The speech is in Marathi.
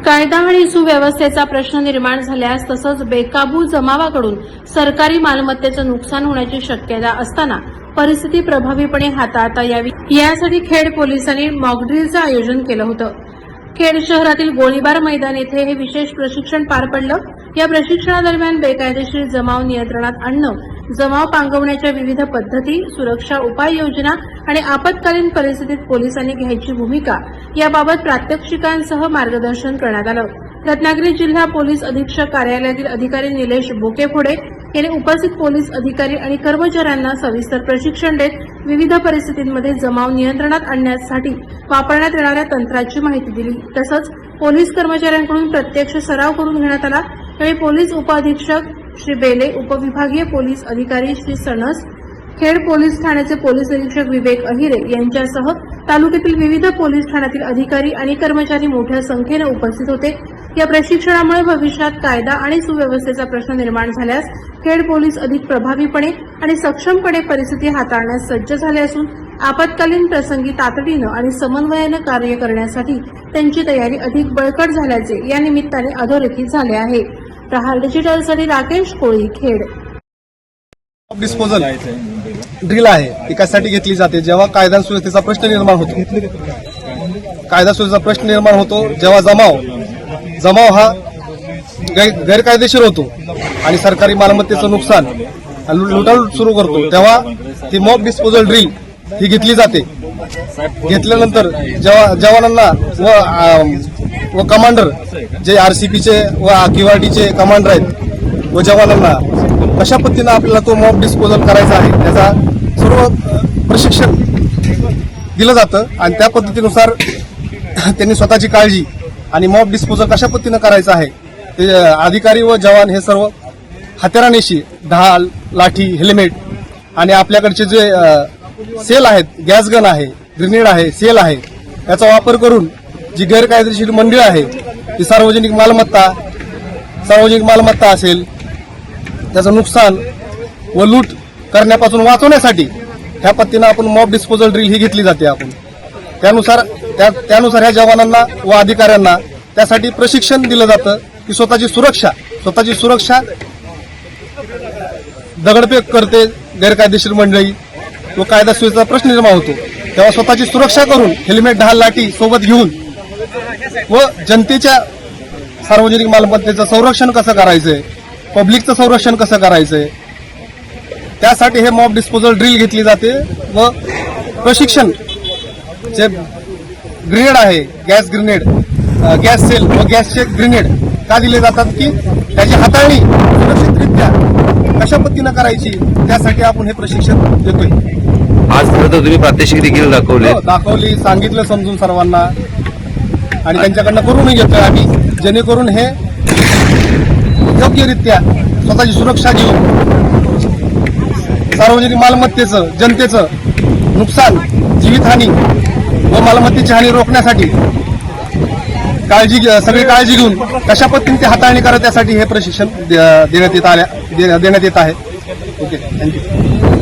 कायदा आणि सुव्यवस्थेचा प्रश्न निर्माण झाल्यास तसंच बेकाबू जमावाकडून सरकारी मालमत्तेचं नुकसान होण्याची शक्यता असताना परिस्थिती प्रभावीपणे हाताळता यावी यासाठी खेड पोलिसांनी मॉकड्रिलचं आयोजन केलं होतं। खेड शहरातील गोळीबार मैदान येथे हे विशेष प्रशिक्षण पार पडलं। या प्रशिक्षणादरम्यान बेकायदेशीर जमाव नियंत्रणात आणणं, जमाव पांगवण्याच्या विविध पद्धती, सुरक्षा उपाययोजना आणि आपत्कालीन परिस्थितीत पोलिसांनी घ्यायची भूमिका याबाबत प्रात्यक्षिकांसह मार्गदर्शन करण्यात आलं। रत्नागिरी जिल्हा पोलीस अधीक्षक कार्यालयातील अधिकारी निलेश बोकेफोडे यांनी उपस्थित पोलीस अधिकारी आणि कर्मचाऱ्यांना सविस्तर प्रशिक्षण देत विविध परिस्थितींमध्ये जमाव नियंत्रणात आणण्यासाठी वापरण्यात येणाऱ्या तंत्राची माहिती दिली। तसंच पोलीस कर्मचाऱ्यांकडून प्रत्यक्ष सराव करून घेण्यात आला। यावेळी पोलीस उपअधीक्षक श्री बेले, उपविभागीय पोलीस अधिकारी श्री सणस, खेड पोलीस ठाण्याचे पोलीस निरीक्षक विवेक अहिरे यांच्यासह तालुक्यातील विविध पोलीस ठाण्यातील अधिकारी आणि कर्मचारी मोठ्या संख्येने उपस्थित होते। या प्रशिक्षणामुळे भविष्यात कायदा आणि सुव्यवस्थेचा प्रश्न निर्माण झाल्यास खेड पोलीस अधिक प्रभावीपणे आणि सक्षमपणे परिस्थिती हाताळण्यास सज्ज झाले असून आपत्कालीन प्रसंगी तातडीनं आणि समन्वयानं कार्य करण्यासाठी त्यांची तयारी अधिक बळकट झाल्याचे या निमित्ताने अधोरेखित झाले आहे। प्रहार डिजिटलसाठी राकेश कोळी, खेड। डिस्पोजल ड्रिल आहे ती कशासाठी घेतली जाते? जेव्हा कायदा सुव्यवस्थेचा प्रश्न निर्माण होतो, कायदा सुव्यवस्थेचा प्रश्न निर्माण होतो, जेव्हा जमाव हा गैरकायदेशीर होतो आणि सरकारी मालमत्तेचं नुकसान लुटालूट सुरू करतो, तेव्हा ती मॉक डिस्पोजल ड्रिल ही घेतली जाते। घेतल्यानंतर जेव्हा जवानांना व कमांडर जे आरसीपीचे व किवाडीचे कमांडर आहेत व जवानांना कशा पद्धतीनं आपल्याला तो मॉक डिस्पोजल करायचा आहे त्याचा सर्व प्रशिक्षण दिलं जातं आणि त्या पद्धतीनुसार त्यांनी स्वतःची काळजी आणि मॉक डिस्पोजल कशा पद्धतीनं करायचं आहे ते अधिकारी व जवान हे सर्व हत्यारानिशी ढाल, लाठी, हेल्मेट आणि आपल्याकडचे जे सेल आहेत, गॅस गन आहे, ग्रेनेड आहे, सेल आहे, याचा वापर करून जी गैरकायदेशीर मंडळी आहे ती सार्वजनिक मालमत्ता असेल त्याचं नुकसान व लूट करण्यापासून वाचवण्यासाठी ह्या पद्धतीनं आपण मॉक डिस्पोजल ड्रिल ही घेतली जाते। आपण त्यानुसार ह्या जवानांना व अधिकाऱ्यांना त्यासाठी प्रशिक्षण दिलं जातं की स्वतःची सुरक्षा दगडफेक करते गैरकायदेशीर मंडळी व कायदा सुव्यवस्थेचा प्रश्न निर्माण होतो, तेव्हा स्वतःची सुरक्षा करून हेल्मेट, ढाल, लाठी सोबत घेऊन व जनतेच्या सार्वजनिक मालमत्तेचं संरक्षण कसं करायचंय, पब्लिकचं संरक्षण कसं करायचंय त्यासाठी हे मॉक डिस्पोजल ड्रिल घेतली जाते। व प्रशिक्षण जे ग्रेनेड आहे, गॅस ग्रेनेड, गॅस सेल व गॅसचे ग्रेनेड का दिले जातात की त्याची हाताळणी सुरक्षितरित्या कशा पद्धतीनं करायची त्यासाठी आपण हे प्रशिक्षण देतोय। आज खरं तर तुम्ही प्रात्यक्षिक देखील दाखवली, सांगितलं समजून सर्वांना आणि त्यांच्याकडनं करूनही घेतोय आम्ही, जेणेकरून हे योग्यरित्या स्वतःची सुरक्षा घेऊन सार्वजनिक मालमत्तेचं, जनतेचं नुकसान, जीवितहानी व मालमत्तेची हानी रोखण्यासाठी सगळी काळजी घेऊन कशा पद्धतीने ते हाताळणी करा त्यासाठी हे प्रशिक्षण देण्यात येत आहे। Okay, thank you.